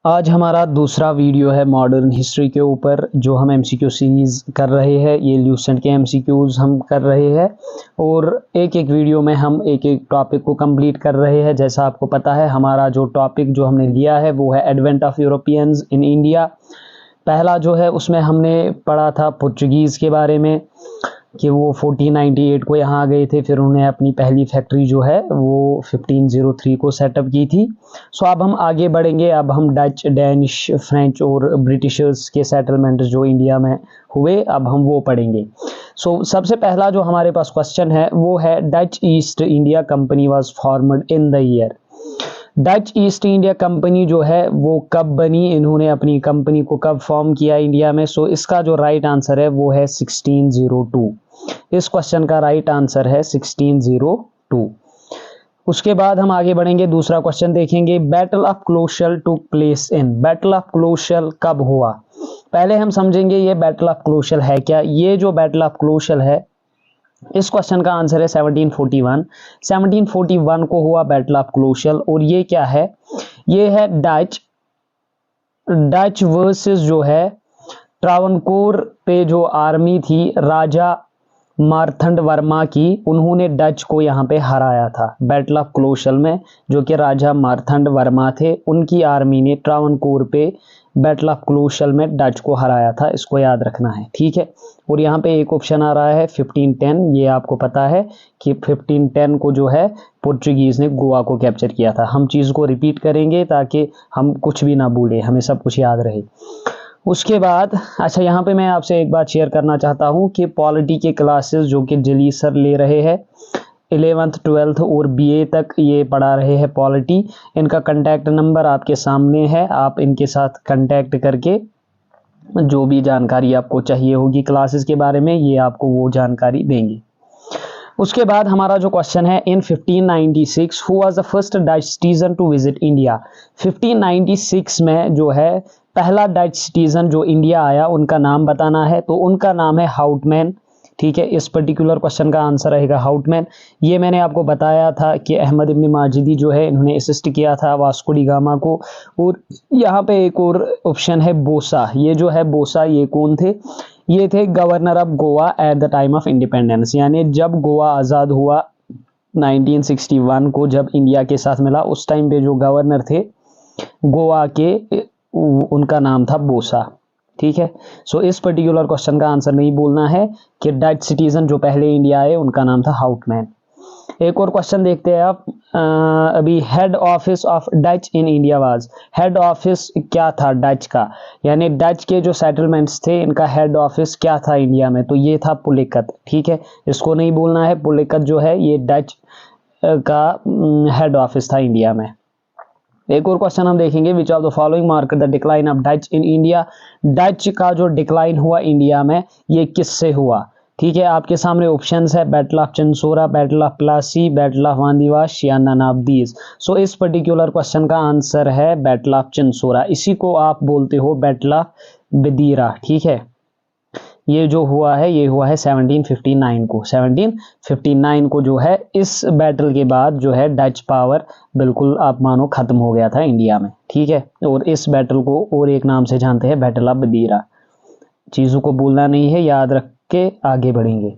आज हमारा दूसरा वीडियो है मॉडर्न हिस्ट्री के ऊपर, जो हम एमसीक्यू सीरीज़ कर रहे हैं। ये ल्यूसेंट के एमसीक्यूज़ हम कर रहे हैं और एक एक वीडियो में हम एक एक टॉपिक को कंप्लीट कर रहे हैं। जैसा आपको पता है, हमारा जो टॉपिक जो हमने लिया है वो है advent of Europeans in India. पहला जो है उसमें हमने पढ़ा था पुर्तगीज़ के बारे में कि वो 1498 को यहाँ आ गए थे, फिर उन्होंने अपनी पहली फैक्ट्री जो है वो 1503 को सेटअप की थी। सो अब हम आगे बढ़ेंगे। अब हम डच, डैनिश, फ्रेंच और ब्रिटिशर्स के सेटलमेंट जो इंडिया में हुए, अब हम वो पढ़ेंगे। सो सबसे पहला जो हमारे पास क्वेश्चन है वो है, Dutch east India company was formed in the year. Dutch east India company जो है वो कब बनी, इन्होंने अपनी कंपनी को कब फॉर्म किया इंडिया में। सो इसका जो राइट आंसर है वो है 1602। इस क्वेश्चन का राइट आंसर है 1602। उसके बाद हम आगे बढ़ेंगे, दूसरा क्वेश्चन देखेंगे। बैटल ऑफ क्लोशल took place in. Battle of क्लोशल कब हुआ, पहले हम समझेंगे ये बैटल ऑफ क्लोशल है क्या। ये जो बैटल ऑफ क्लोशल है, इस क्वेश्चन का आंसर है 1741। 1741 को हुआ बैटल ऑफ क्लोशल। और ये क्या है, ये है डच वर्सेस जो है ट्रावनकोर पे जो आर्मी थी राजा मार्तंड वर्मा की, उन्होंने डच को यहाँ पे हराया था बैटल ऑफ क्लोशल में। जो कि राजा मार्तंड वर्मा थे, उनकी आर्मी ने ट्रावनकोर पे बैटल ऑफ क्लोशल में डच को हराया था। इसको याद रखना है, ठीक है। और यहाँ पे एक ऑप्शन आ रहा है 1510। ये आपको पता है कि 1510 को जो है पुर्तगीज ने गोवा को कैप्चर किया था। हम चीज़ को रिपीट करेंगे ताकि हम कुछ भी ना भूलें, हमें सब कुछ याद रहे। उसके बाद अच्छा, यहाँ पे मैं आपसे एक बात शेयर करना चाहता हूँ कि पॉलिटी के क्लासेस जो कि जली सर ले रहे हैं 11th 12th और बीए तक ये पढ़ा रहे हैं पॉलिटी। इनका कांटेक्ट नंबर आपके सामने है, आप इनके साथ कांटेक्ट करके जो भी जानकारी आपको चाहिए होगी क्लासेस के बारे में, ये आपको वो जानकारी देंगे। उसके बाद हमारा जो क्वेश्चन है, in 1596 who was the first Dutch citizen to visit India. 1596 में जो है पहला डच सिटीजन जो इंडिया आया, उनका नाम बताना है। तो उनका नाम है हाउटमैन, ठीक है। इस पर्टिकुलर क्वेश्चन का आंसर रहेगा हाउटमैन। ये मैंने आपको बताया था कि अहमद इब्न माजिदी जो है, इन्होंने असिस्ट किया था वास्को डी गामा को। और यहाँ पे एक और ऑप्शन है बोसा। ये जो है बोसा, ये कौन थे, ये थे governor of Goa at the time of independence. यानी जब गोवा आज़ाद हुआ 1961 को, जब इंडिया के साथ मिला, उस टाइम पे जो गवर्नर थे गोवा के, उनका नाम था बोसा, ठीक है। सो इस पर्टिकुलर क्वेश्चन का आंसर नहीं बोलना है कि डच सिटीजन जो पहले इंडिया आए उनका नाम था हाउटमैन। एक और क्वेश्चन देखते हैं आप। अभी head office of Dutch in India was. Head office क्या था डच का, यानी डच के जो सेटलमेंट्स थे इनका हेड ऑफिस क्या था इंडिया में। तो ये था पुलिकत, ठीक है। इसको नहीं बोलना है, पुलिकत जो है ये डच का हेड ऑफिस था इंडिया में। एक और क्वेश्चन हम देखेंगे, विच of the following mark the decline of Dutch in India. Dutch का जो डिक्लाइन हुआ इंडिया में, ये किससे हुआ, ठीक है। आपके सामने ऑप्शंस है, बैटल ऑफ चंसोरा, battle of Plassey, battle of Wandiwash या नन ऑफ दीज। सो इस पर्टिकुलर क्वेश्चन का आंसर है बैटल ऑफ चंसोरा। इसी को आप बोलते हो बैटल ऑफ बदीरा, ठीक है। ये जो हुआ है, ये हुआ है 1759 को। 1759 को जो है, इस बैटल के बाद जो है डच पावर बिल्कुल आप मानो खत्म हो गया था इंडिया में, ठीक है। और इस बैटल को और एक नाम से जानते हैं, बैटल ऑफ बदीरा। चीज़ों को भूलना नहीं है, याद रख के आगे बढ़ेंगे।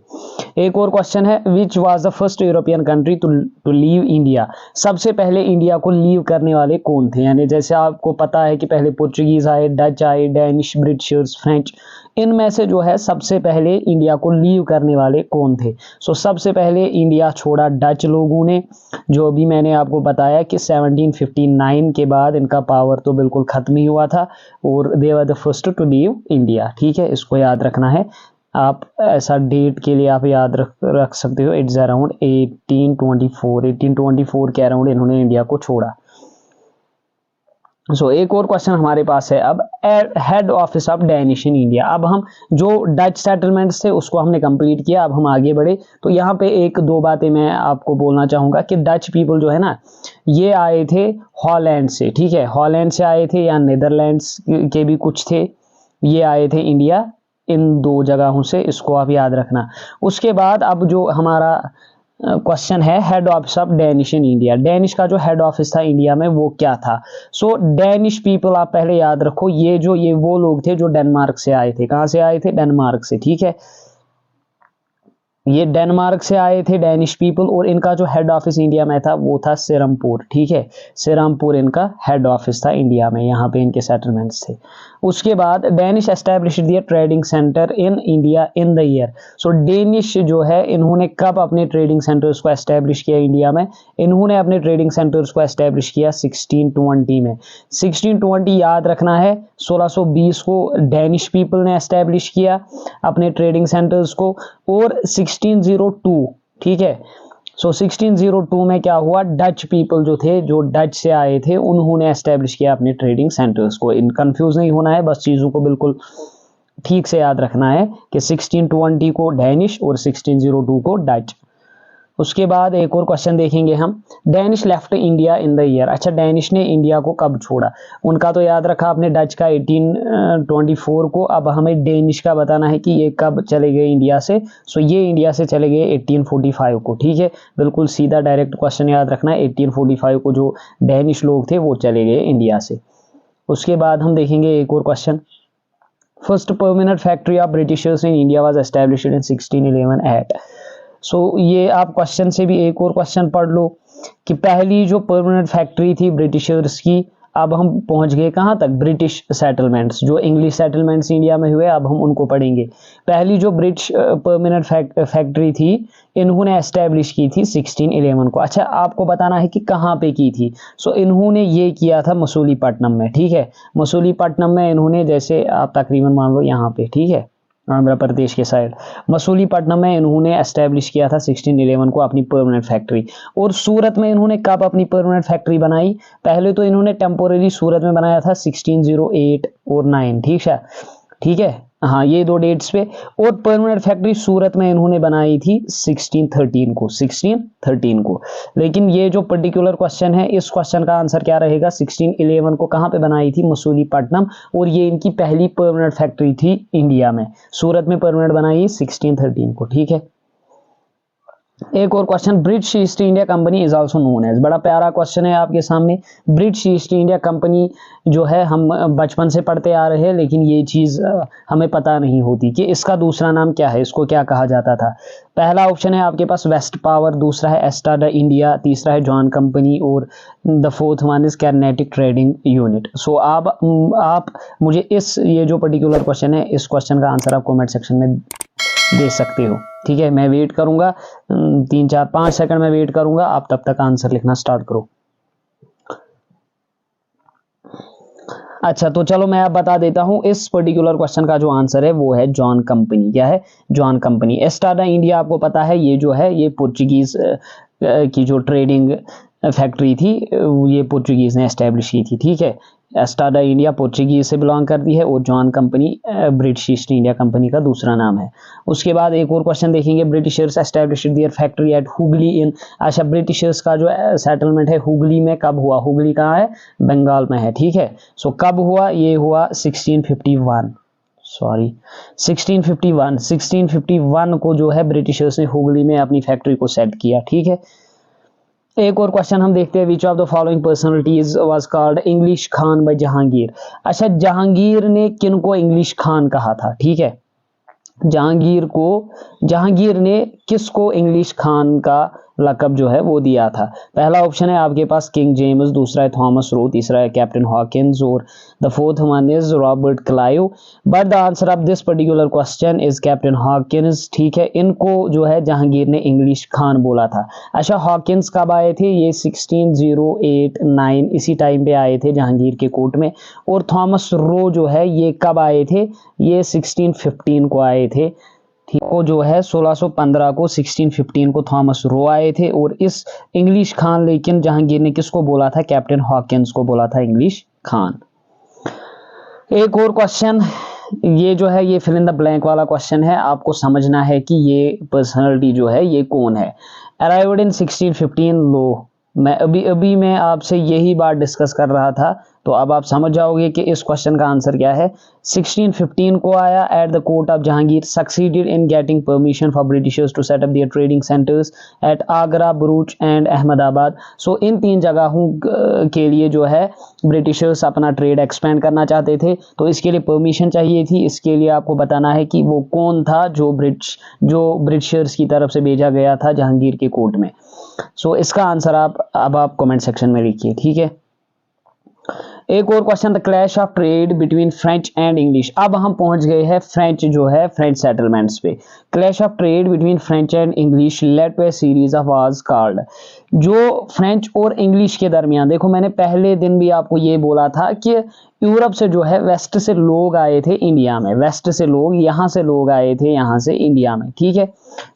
एक और क्वेश्चन है, which was the first European country to leave India. सबसे पहले इंडिया को लीव करने वाले कौन थे। यानी जैसे आपको पता है कि पहले पुर्तगीज आए, डच आए, डैनिश, ब्रिटिशर्स, फ्रेंच, इनमें से जो है सबसे पहले इंडिया को लीव करने वाले कौन थे। सो सबसे पहले इंडिया छोड़ा डच लोगों ने, जो अभी मैंने आपको बताया कि 1759 के बाद इनका पावर तो बिल्कुल खत्म ही हुआ था और they were the first to leave India, ठीक है। इसको याद रखना है, आप ऐसा डेट के लिए आप याद रख सकते हो। इट्स अराउंड 1824 के अराउंड इन्होंने इंडिया को छोड़ा। सो एक और क्वेश्चन हमारे पास है अब, head office of Danish in India. अब हम जो डच सेटलमेंट्स थे उसको हमने कंप्लीट किया, अब हम आगे बढ़े। तो यहाँ पे एक दो बातें मैं आपको बोलना चाहूँगा कि डच पीपल जो है ना, ये आए थे हॉलैंड से, ठीक है। हॉलैंड से आए थे या नीदरलैंड्स के भी कुछ थे, ये आए थे इंडिया, इन दो जगहों से, इसको आप याद रखना। उसके बाद अब जो हमारा क्वेश्चन है head office of Danish in India, Danish का जो हेड ऑफिस था इंडिया में वो क्या था। सो डैनिश पीपल आप पहले याद रखो, ये वो लोग थे जो डेनमार्क से आए थे। कहां से आए थे? डेनमार्क से, ठीक है। ये डेनमार्क से आए थे डैनिश पीपल, और इनका जो हेड ऑफिस इंडिया में था वो था सिरमपुर, ठीक है। सिरमपुर इनका हेड ऑफिस था इंडिया में, यहाँ पे इनके सेटलमेंट्स थे। उसके बाद Danish established their trading centre in India in the year. So Danish जो है इन्होंने कब अपने ट्रेडिंग सेंटर्स को एस्टैब्लिश किया इंडिया में? इन्होंने अपने ट्रेडिंग सेंटर्स को एस्टैब्लिश किया 1620 में। 1620 याद रखना है, 1620 को डेनिश पीपल ने एस्टैब्लिश किया अपने ट्रेडिंग सेंटर्स को, और 1602, ठीक है। सो 1602 में क्या हुआ, डच पीपल जो थे, जो डच से आए थे, उन्होंने एस्टेब्लिश किया अपने ट्रेडिंग सेंटर्स को। इन कंफ्यूज नहीं होना है, बस चीज़ों को बिल्कुल ठीक से याद रखना है कि 1620 को डैनिश और 1602 को डच। उसके बाद एक और क्वेश्चन देखेंगे हम, Danish left India in the year. अच्छा, डैनिश ने इंडिया को कब छोड़ा? उनका तो याद रखा आपने डच का 1824 को, अब हमें डेनिश का बताना है कि ये कब चले गए इंडिया से। सो ये इंडिया से चले गए 1845 को, ठीक है। बिल्कुल सीधा डायरेक्ट क्वेश्चन याद रखना है, 1845 को जो डैनिश लोग थे वो चले गए इंडिया से। उसके बाद हम देखेंगे एक और question, first permanent factory of Britishers in India was established in 1611 at. So ये आप क्वेश्चन से भी एक और क्वेश्चन पढ़ लो कि पहली जो परमानेंट फैक्ट्री थी ब्रिटिशर्स की, अब हम पहुंच गए कहां तक? ब्रिटिश सेटलमेंट्स, जो इंग्लिश सेटलमेंट्स इंडिया में हुए अब हम उनको पढ़ेंगे। पहली जो ब्रिटिश परमानेंट फैक्ट्री थी इन्होंने एस्टैब्लिश की थी 1611 को। अच्छा, आपको बताना है कि कहाँ पे की थी। सो इन्होंने ये किया था मसूलीपट्टनम में, ठीक है। मसूलीपट्टनम में इन्होंने, जैसे आप तकरीबन मान लो यहाँ पे, ठीक है, आंध्र प्रदेश के साइड मसूलीपट्टनम में इन्होंने एस्टैब्लिश किया था 1611 को अपनी परमानेंट फैक्ट्री। और सूरत में इन्होंने कब अपनी परमानेंट फैक्ट्री बनाई? पहले तो इन्होंने टेम्पोररी सूरत में बनाया था 1608 और 9, ठीक है, हाँ, ये दो डेट्स पे। और परमानेंट फैक्ट्री सूरत में इन्होंने बनाई थी 1613 को। लेकिन ये जो पर्टिकुलर क्वेश्चन है, इस क्वेश्चन का आंसर क्या रहेगा? 1611 को कहाँ पे बनाई थी? मसूलीपट्टनम। और ये इनकी पहली परमानेंट फैक्ट्री थी इंडिया में, सूरत में परमानेंट बनाई 1613 को, ठीक है। एक और question, British East India Company is also known as. बड़ा प्यारा क्वेश्चन है आपके सामने। ब्रिटिश ईस्ट इंडिया कंपनी जो है हम बचपन से पढ़ते आ रहे हैं, लेकिन ये चीज़ हमें पता नहीं होती कि इसका दूसरा नाम क्या है, इसको क्या कहा जाता था। पहला ऑप्शन है आपके पास वेस्ट पावर, दूसरा है एस्टाडा इंडिया, तीसरा है जॉन कंपनी, और the fourth one is Carnatic trading unit. So आप मुझे ये जो पर्टिकुलर क्वेश्चन है, इस क्वेश्चन का आंसर आप कमेंट सेक्शन में दे सकते हो, ठीक है। मैं वेट करूंगा, 3 4 5 सेकंड में वेट करूंगा, आप तब तक आंसर लिखना स्टार्ट करो। अच्छा, तो चलो मैं अब बता देता हूं, इस पर्टिकुलर क्वेश्चन का जो आंसर है वो है जॉन कंपनी। क्या है? John company. एस्टाडा इंडिया आपको पता है, ये जो है ये पोर्चुगीज की जो ट्रेडिंग फैक्ट्री थी, ये पोर्चुगीज ने एस्टैब्लिश की थी, ठीक है। एस्टाडा इंडिया पोर्चुगीज से बिलोंग करती है, और John company British East India company का दूसरा नाम है। उसके बाद एक और क्वेश्चन देखेंगे, Britishers established their factory at Hooghly in. अच्छा, ब्रिटिशर्स का जो सेटलमेंट है हुगली में कब हुआ? हुगली कहाँ है? बंगाल में है, ठीक है। सो कब हुआ? ये हुआ 1651 को जो है ब्रिटिशर्स ने हुगली में अपनी फैक्ट्री को सेट किया, ठीक है। एक और क्वेश्चन हम देखते हैं, which of the following personalities was called English Khan by Jahangir. अच्छा, जहांगीर ने किनको इंग्लिश खान कहा था? ठीक है, जहांगीर ने किसको इंग्लिश खान का लकब जो है वो दिया था? पहला ऑप्शन है आपके पास किंग जेम्स, दूसरा है थॉमस रो, तीसरा है कैप्टन हॉकिंस, और the fourth one is Robert Clive. But the answer of this particular question is captain Hawkins, ठीक है। इनको जो है जहांगीर ने इंग्लिश खान बोला था। अच्छा, हॉकिंस कब आए थे? ये 1608-9 इसी टाइम पे आए थे जहांगीर के कोर्ट में। और थॉमस रो जो है ये कब आए थे? ये 1615 को आए थे, ठीक है। जो है 1615 को 1615 को थॉमस रो आए थे। और इस इंग्लिश खान लेकिन जहांगीर ने किसको बोला था? कैप्टन हॉकिंस को बोला था इंग्लिश खान। एक और क्वेश्चन, ये जो है ये फिल इन द ब्लैंक वाला क्वेश्चन है, आपको समझना है कि ये पर्सनालिटी जो है ये कौन है। अराइव्ड इन 1615 लो, मैं आपसे यही बात डिस्कस कर रहा था, तो अब आप समझ जाओगे कि इस क्वेश्चन का आंसर क्या है। 1615 को आया at the court of Jahangir succeeded in getting permission for Britishers to set up their trading centres at Agra, Bharuch and Ahmedabad. So in 3 जगहों के लिए जो है ब्रिटिशर्स अपना ट्रेड एक्सपेंड करना चाहते थे, तो इसके लिए परमिशन चाहिए थी। इसके लिए आपको बताना है कि वो कौन था जो ब्रिटिशर्स की तरफ से भेजा गया था जहांगीर के कोर्ट में। सो इसका आंसर आप कमेंट सेक्शन में लिखिए, ठीक है। एक और question, the clash of trade between French and English. अब हम पहुंच गए हैं फ्रेंच जो है फ्रेंच सेटलमेंट्स पे। Clash of trade between French and English led to a series of wars called. जो फ्रेंच और इंग्लिश के दरमियान, देखो मैंने पहले दिन भी आपको ये बोला था कि यूरोप से जो है वेस्ट से लोग आए थे इंडिया में, वेस्ट से लोग यहाँ से लोग आए थे यहाँ से इंडिया में, ठीक है।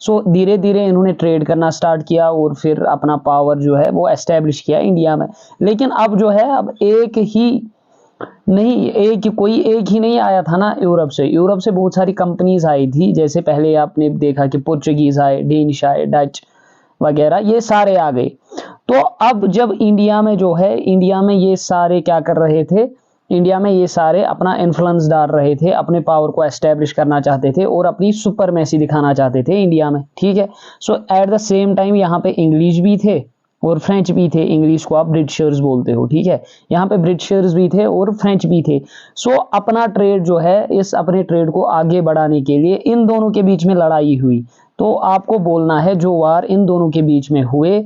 सो धीरे धीरे इन्होंने ट्रेड करना स्टार्ट किया और फिर अपना पावर जो है वो एस्टेब्लिश किया इंडिया में। लेकिन अब जो है अब एक ही नहीं आया था ना यूरोप से बहुत सारी कंपनीज आई थी। जैसे पहले आपने देखा कि पुर्तगीज आए, डेनिश आए, डच वगैरह, ये सारे आ गए। तो अब जब इंडिया में ये सारे क्या कर रहे थे, इंडिया में ये सारे अपना इन्फ्लुएंस डाल रहे थे, अपने पावर को एस्टेब्लिश करना चाहते थे और अपनी सुपरमेसी दिखाना चाहते थे इंडिया में, ठीक है। सो एट द सेम टाइम यहाँ पे इंग्लिश भी थे और फ्रेंच भी थे। इंग्लिश को आप ब्रिटिशर्स बोलते हो, ठीक है। यहाँ पे ब्रिटिशर्स भी थे और फ्रेंच भी थे। सो अपना ट्रेड जो है, इस अपने ट्रेड को आगे बढ़ाने के लिए इन दोनों के बीच में लड़ाई हुई। तो आपको बोलना है जो वार इन दोनों के बीच में हुए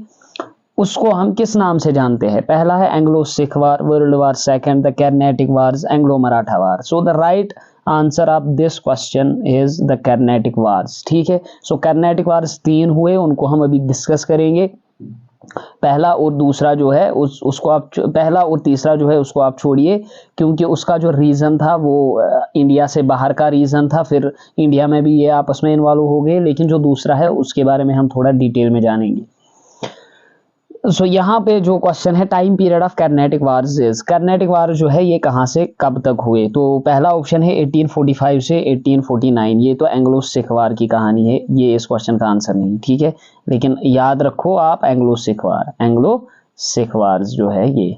उसको हम किस नाम से जानते हैं। पहला है Anglo Sikh war, world war second the Carnatic wars, Anglo Maratha war. So the right answer of this question is the Carnatic wars, ठीक है। सो कर्नाटिक वार्स 3 हुए, उनको हम अभी डिस्कस करेंगे। पहला और दूसरा जो है उसको आप पहला और तीसरा जो है उसको आप छोड़िए, क्योंकि उसका जो रीजन था वो इंडिया से बाहर का रीजन था। फिर इंडिया में भी ये आपस में इन्वॉल्व हो गए, लेकिन जो दूसरा है उसके बारे में हम थोड़ा डिटेल में जानेंगे। सो यहाँ पे जो क्वेश्चन है, time period of Carnatic wars is, Carnatic war जो है ये कहाँ से कब तक हुए। तो पहला ऑप्शन है 1845 से 1849। ये तो एंग्लो सिख वार की कहानी है, ये इस क्वेश्चन का आंसर नहीं, ठीक है। लेकिन याद रखो आप एंग्लो सिख वार्स जो है ये।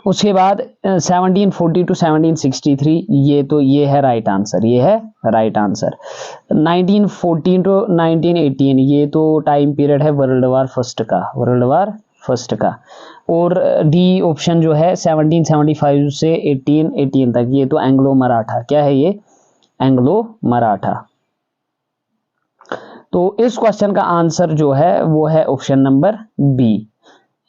उसके बाद 1740 टू 1763, ये है राइट आंसर, 1914 टू 1918, ये तो टाइम पीरियड है वर्ल्ड वार फर्स्ट का। और डी ऑप्शन जो है 1775 से 1818 तक, ये तो एंग्लो मराठा, क्या है ये, एंग्लो मराठा। तो इस क्वेश्चन का आंसर जो है वो है ऑप्शन नंबर बी,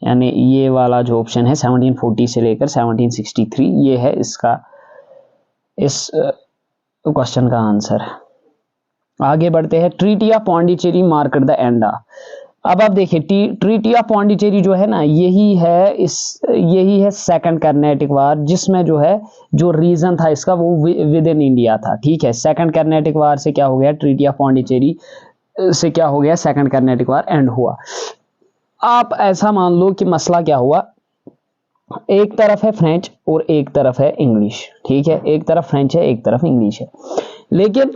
यानी ये वाला जो ऑप्शन है 1740 से लेकर 1763, ये है इसका इस क्वेश्चन का आंसर। आगे बढ़ते हैं। Treaty of Pondicherry marked the end. अब आप देखिए ट्रीटी ऑफ पौंडीचेरी जो है ना, यही है सेकंड कर्नाटिक वार, जिसमें जो है जो रीजन था इसका वो विद इन इंडिया था, ठीक है। सेकंड कर्नाटिक वार से क्या हो गया, ट्रीटी ऑफ पौंडीचेरी से क्या हो गया, सेकंड कर्नाटिक वार एंड हुआ। आप ऐसा मान लो कि मसला क्या हुआ, एक तरफ है फ्रेंच और एक तरफ है इंग्लिश, ठीक है। एक तरफ फ्रेंच है, एक तरफ इंग्लिश है। लेकिन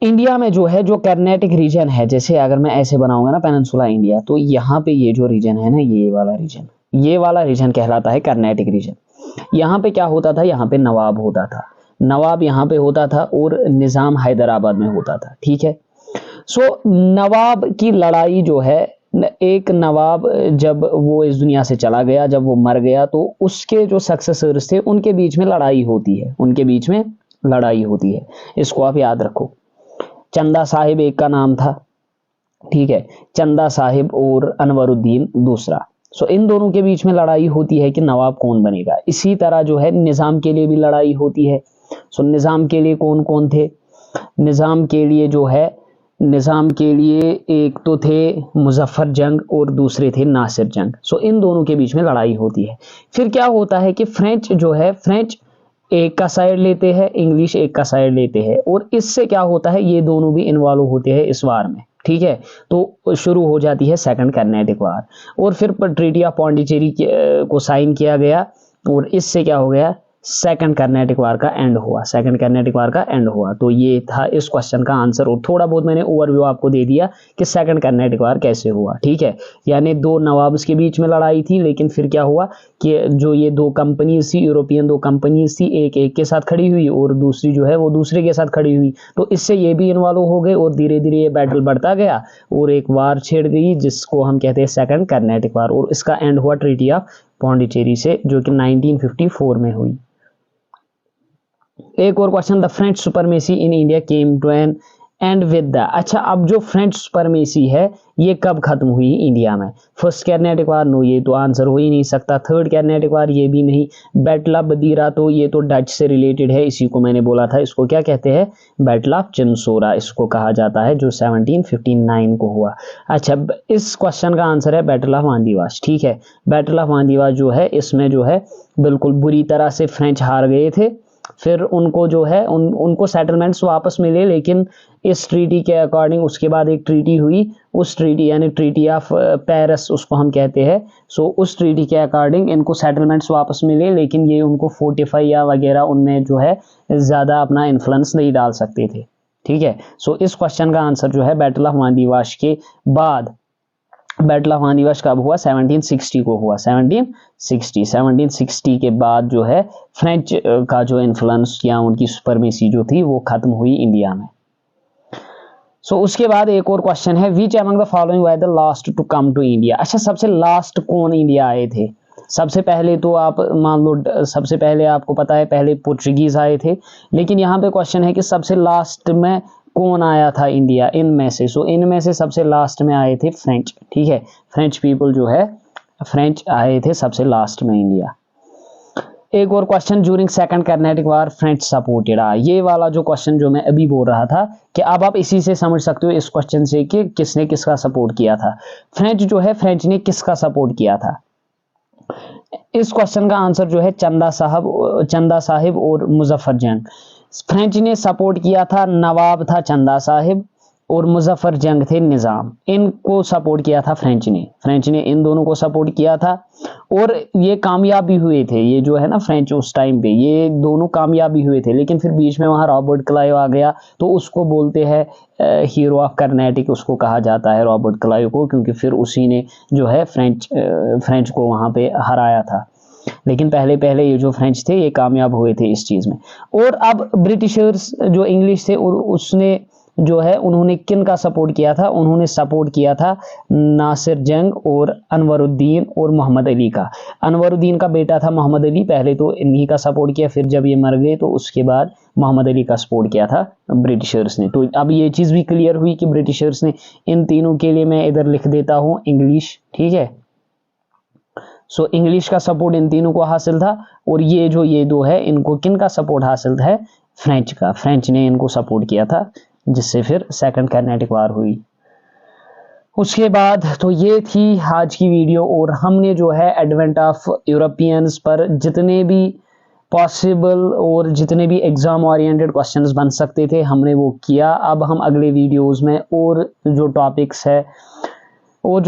इंडिया में जो है, जो कर्नाटिक रीजन है, जैसे अगर मैं ऐसे बनाऊंगा ना पेनिनसुला इंडिया, तो यहाँ पे ये जो रीजन है ना, ये वाला रीजन कहलाता है कर्नाटिक रीजन। यहाँ पे क्या होता था, यहाँ पे नवाब होता था, नवाब यहाँ पे होता था और निजाम हैदराबाद में होता था, ठीक है। सो नवाब की लड़ाई जो है, एक नवाब जब वो इस दुनिया से चला गया, जब वो मर गया, तो उसके जो सक्सेसर्स थे उनके बीच में लड़ाई होती है, इसको आप याद रखो। चंदा साहिब एक का नाम था, ठीक है, चंदा साहिब और अनवरुद्दीन दूसरा। सो इन दोनों के बीच में लड़ाई होती है कि नवाब कौन बनेगा। इसी तरह जो है निजाम के लिए भी लड़ाई होती है। सो निजाम के लिए कौन कौन थे, निजाम के लिए एक तो थे मुजफ्फर जंग और दूसरे थे नासिर जंग। सो इन दोनों के बीच में लड़ाई होती है। फिर क्या होता है कि फ्रेंच एक का साइड लेते हैं, इंग्लिश एक का साइड लेते हैं, और इससे क्या होता है, ये दोनों भी इन्वॉल्व होते हैं इस वार में, ठीक है। तो शुरू हो जाती है सेकंड कर्नाटिक वार। और फिर ट्रीटी ऑफ पौंडीचेरी को साइन किया गया और इससे क्या हो गया, सेकंड कर्नेटिक वार का एंड हुआ, सेकंड कर्नेटिक वार का एंड हुआ। तो ये था इस क्वेश्चन का आंसर, और थोड़ा बहुत मैंने ओवरव्यू आपको दे दिया कि सेकंड कर्नेटिक वार कैसे हुआ, ठीक है। यानी दो नवाब्स के बीच में लड़ाई थी, लेकिन फिर क्या हुआ कि जो ये दो कंपनीज थी, यूरोपियन दो कंपनीज थी, एक एक के साथ खड़ी हुई और दूसरी जो है वो दूसरे के साथ खड़ी हुई, तो इससे ये भी इन्वॉल्व हो गए और धीरे धीरे ये बैटल बढ़ता गया और एक वार छेड़ गई जिसको हम कहते हैं सेकंड कर्नेटिक वार, और इसका एंड हुआ ट्रीटी ऑफ पौंडीचेरी से, जो कि 1954 में हुई। एक और question, the French supremacy in India came to an end with the, अच्छा अब जो फ्रेंच सुपरमेसी है ये कब खत्म हुई इंडिया में? फर्स्ट कर्नेटिक वार, नो ये तो आंसर हो ही नहीं सकता। थर्ड कर्नेटिक वार, ये भी नहीं। बैटल ऑफ बदीरा, तो ये तो डच से रिलेटेड है, इसी को मैंने बोला था, इसको क्या कहते हैं? बैटल ऑफ चिंसोरा इसको कहा जाता है, जो 1759 को हुआ। अच्छा, इस क्वेश्चन का आंसर है बैटल ऑफ वांदीवाश, ठीक है। बैटल ऑफ वांदीवाश जो है, इसमें जो है बिल्कुल बुरी तरह से फ्रेंच हार गए थे, फिर उनको जो है उनको सेटलमेंट्स वापस मिले, लेकिन इस ट्रीटी के अकॉर्डिंग उसके बाद एक ट्रीटी हुई, उस ट्रीटी यानी ट्रीटी ऑफ पेरिस उसको हम कहते हैं। सो उस ट्रीटी के अकॉर्डिंग इनको सेटलमेंट्स वापस मिले, लेकिन ये उनको फोर्टिफाई या वगैरह उनमें जो है ज़्यादा अपना इन्फ्लुएंस नहीं डाल सकते थे, ठीक है। सो इस क्वेश्चन का आंसर जो है बैटल ऑफ वांदीवाश के बाद, बैटल ऑफ वांदीवाश कब हुआ? 1760 को हुआ, 1760 के बाद जो है फ्रेंच का जो इन्फ्लुएंस या उनकी सुपरमेसी जो थी वो खत्म हुई इंडिया में। सो उसके बाद एक और क्वेश्चन है, which among the following were the last to come to India? अच्छा, सबसे लास्ट कौन इंडिया आए थे? सबसे पहले तो आप मान लो, सबसे पहले आपको पता है पहले पोर्चुगीज आए थे, लेकिन यहाँ पे क्वेश्चन है कि सबसे लास्ट में कौन आया था इंडिया इनमें से? सो इनमें से सबसे लास्ट में आए थे फ्रेंच, ठीक है। फ्रेंच पीपल जो है, फ्रेंच आए थे सबसे लास्ट में इंडिया। एक और क्वेश्चन, ड्यूरिंग सेकंड कर्नेटिक वार फ्रेंच सपोर्टेड, ये वाला जो क्वेश्चन जो मैं अभी बोल रहा था कि अब आप इसी से समझ सकते हो इस क्वेश्चन से कि किसने किसका सपोर्ट किया था। फ्रेंच जो है, फ्रेंच ने किसका सपोर्ट किया था? इस क्वेश्चन का आंसर जो है चंदा साहिब और मुजफ्फर जंग। फ्रेंच ने सपोर्ट किया था, नवाब था चंदा साहिब और मुजफ्फर जंग थे निज़ाम, इनको सपोर्ट किया था फ्रेंच ने इन दोनों को सपोर्ट किया था, और ये कामयाब भी हुए थे। ये जो है ना फ्रेंच उस टाइम पे ये दोनों कामयाब भी हुए थे, लेकिन फिर बीच में वहाँ रॉबर्ट क्लाइव आ गया, तो उसको बोलते हैं हीरो ऑफ कर्नेटिक, उसको कहा जाता है रॉबर्ट क्लाइव को, क्योंकि फिर उसी ने जो है फ्रेंच को वहाँ पे हराया था। लेकिन पहले ये जो फ्रेंच थे ये कामयाब हुए थे इस चीज़ में। और अब ब्रिटिशर्स जो इंग्लिश थे, और उसने जो है उन्होंने किन का सपोर्ट किया था? उन्होंने सपोर्ट किया था नासिर जंग और अनवरुद्दीन और मोहम्मद अली का। अनवरुद्दीन का बेटा था मोहम्मद अली, पहले तो इन्हीं का सपोर्ट किया, फिर जब ये मर गए तो उसके बाद मोहम्मद अली का सपोर्ट किया था ब्रिटिशर्स ने। तो अब ये चीज़ भी क्लियर हुई कि ब्रिटिशर्स ने इन तीनों के लिए, मैं इधर लिख देता हूँ इंग्लिश, ठीक है। सो इंग्लिश का सपोर्ट इन तीनों को हासिल था, और ये दो है इनको किन का सपोर्ट हासिल है? फ्रेंच का। फ्रेंच ने इनको सपोर्ट किया था, जिससे फिर सेकंड कर्नेटिक वार हुई। उसके बाद तो ये थी आज की वीडियो, और हमने जो है एडवेंट ऑफ यूरोपियंस पर जितने भी पॉसिबल और जितने भी एग्जाम ओरिएंटेड क्वेश्चंस बन सकते थे हमने वो किया। अब हम अगले वीडियोस में और जो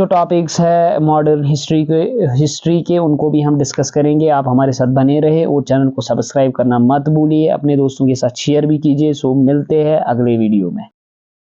टॉपिक्स है मॉडर्न हिस्ट्री के उनको भी हम डिस्कस करेंगे। आप हमारे साथ बने रहे और चैनल को सब्सक्राइब करना मत भूलिए, अपने दोस्तों के साथ शेयर भी कीजिए। सो मिलते हैं अगले वीडियो में।